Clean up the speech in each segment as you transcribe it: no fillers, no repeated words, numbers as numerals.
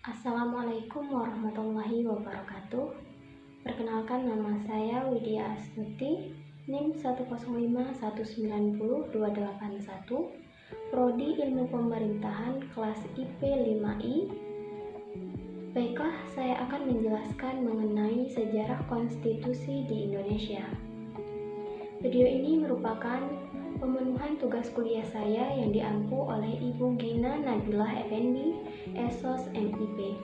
Assalamualaikum warahmatullahi wabarakatuh. Perkenalkan, nama saya Widya Astuti, NIM 105190281, Prodi Ilmu Pemerintahan kelas IP 5I. Baiklah, saya akan menjelaskan mengenai sejarah konstitusi di Indonesia. Video ini merupakan pemenuhan tugas kuliah saya yang diampu oleh Ibu Gina Nabilah Effendi, Esos MIP,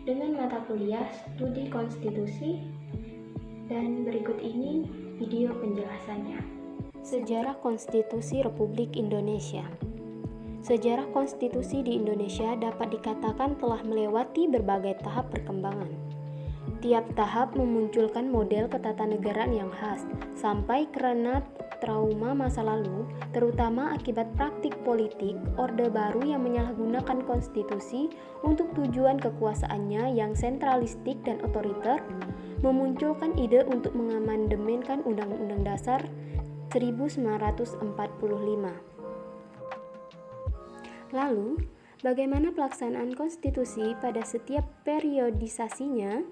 dengan mata kuliah Studi Konstitusi, dan berikut ini video penjelasannya. Sejarah Konstitusi Republik Indonesia. Sejarah konstitusi di Indonesia dapat dikatakan telah melewati berbagai tahap perkembangan. Tiap tahap memunculkan model ketatanegaraan yang khas, sampai karena trauma masa lalu, terutama akibat praktik politik Orde Baru yang menyalahgunakan konstitusi untuk tujuan kekuasaannya yang sentralistik dan otoriter, memunculkan ide untuk mengamandemenkan Undang-Undang Dasar 1945. Lalu, bagaimana pelaksanaan konstitusi pada setiap periodisasinya?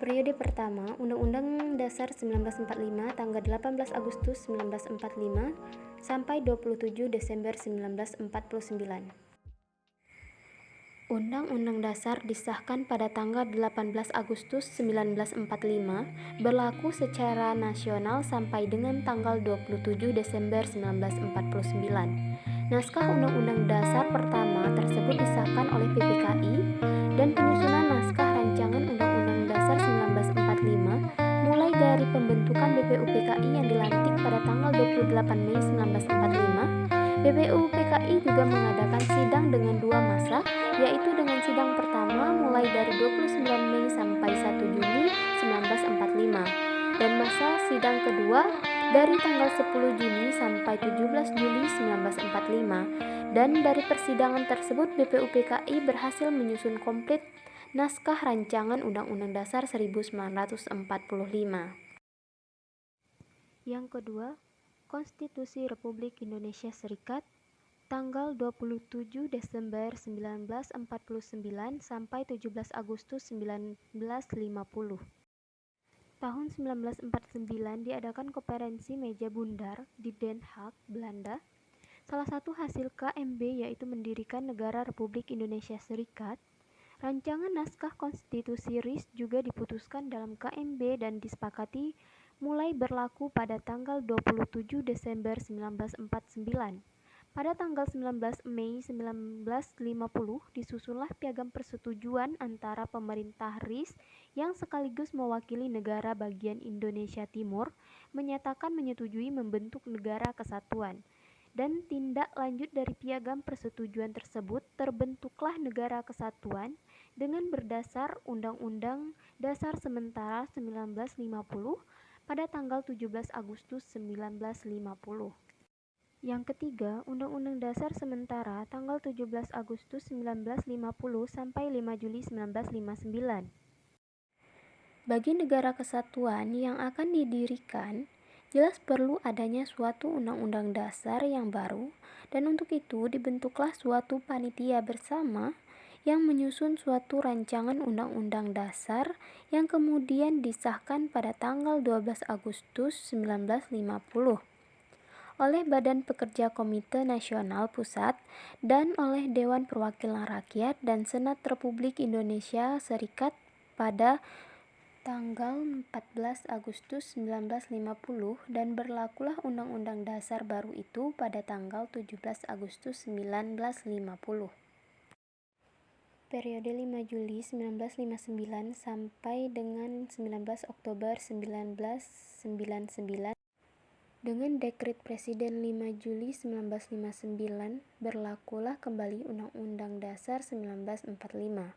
Periode pertama, Undang-Undang Dasar 1945 tanggal 18 Agustus 1945 sampai 27 Desember 1949. Undang-Undang Dasar disahkan pada tanggal 18 Agustus 1945, berlaku secara nasional sampai dengan tanggal 27 Desember 1949. Naskah Undang-Undang Dasar pertama tersebut disahkan oleh PPKI, dan penyusunan naskah rancangan Undang-Undang Dasar 1945 mulai dari pembentukan BPUPKI yang dilantik pada tanggal 28 Mei 1945. BPUPKI juga mengadakan sidang dengan dua masa, yaitu dengan sidang pertama mulai dari 29 Mei sampai 1 Juni 1945, dan masa sidang kedua dari tanggal 10 Juni sampai 17 Juli 1945. Dan dari persidangan tersebut BPUPKI berhasil menyusun komplit naskah rancangan Undang-Undang Dasar 1945. Yang kedua, Konstitusi Republik Indonesia Serikat tanggal 27 Desember 1949 sampai 17 Agustus 1950. Tahun 1949 diadakan konferensi meja bundar di Den Haag, Belanda. Salah satu hasil KMB yaitu mendirikan negara Republik Indonesia Serikat. Rancangan naskah konstitusi RIS juga diputuskan dalam KMB dan disepakati mulai berlaku pada tanggal 27 Desember 1949. Pada tanggal 19 Mei 1950 disusunlah piagam persetujuan antara pemerintah RIS yang sekaligus mewakili negara bagian Indonesia Timur, menyatakan menyetujui membentuk negara kesatuan. Dan tindak lanjut dari piagam persetujuan tersebut, terbentuklah negara kesatuan dengan berdasar Undang-Undang Dasar Sementara 1950 pada tanggal 17 Agustus 1950. Yang ketiga, Undang-Undang Dasar Sementara tanggal 17 Agustus 1950 sampai 5 Juli 1959. Bagi negara kesatuan yang akan didirikan, jelas perlu adanya suatu undang-undang dasar yang baru, dan untuk itu dibentuklah suatu panitia bersama yang menyusun suatu rancangan undang-undang dasar yang kemudian disahkan pada tanggal 12 Agustus 1950 oleh Badan Pekerja Komite Nasional Pusat dan oleh Dewan Perwakilan Rakyat dan Senat Republik Indonesia Serikat pada tanggal 14 Agustus 1950, dan berlakulah Undang-Undang Dasar baru itu pada tanggal 17 Agustus 1950. Periode 5 Juli 1959 sampai dengan 19 Oktober 1999. Dengan Dekret Presiden 5 Juli 1959 berlakulah kembali Undang-Undang Dasar 1945.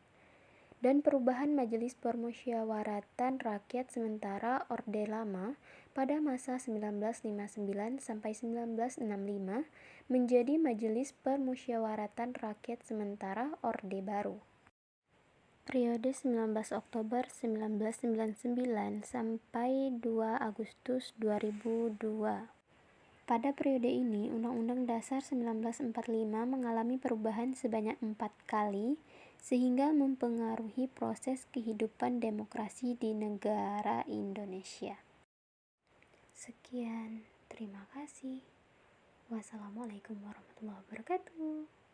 Dan perubahan Majelis Permusyawaratan Rakyat Sementara Orde Lama pada masa 1959 sampai 1965 menjadi Majelis Permusyawaratan Rakyat Sementara Orde Baru. Periode 19 Oktober 1999 sampai 2 Agustus 2002. Pada periode ini, Undang-Undang Dasar 1945 mengalami perubahan sebanyak 4 kali, sehingga mempengaruhi proses kehidupan demokrasi di negara Indonesia. Sekian, terima kasih. Wassalamualaikum warahmatullahi wabarakatuh.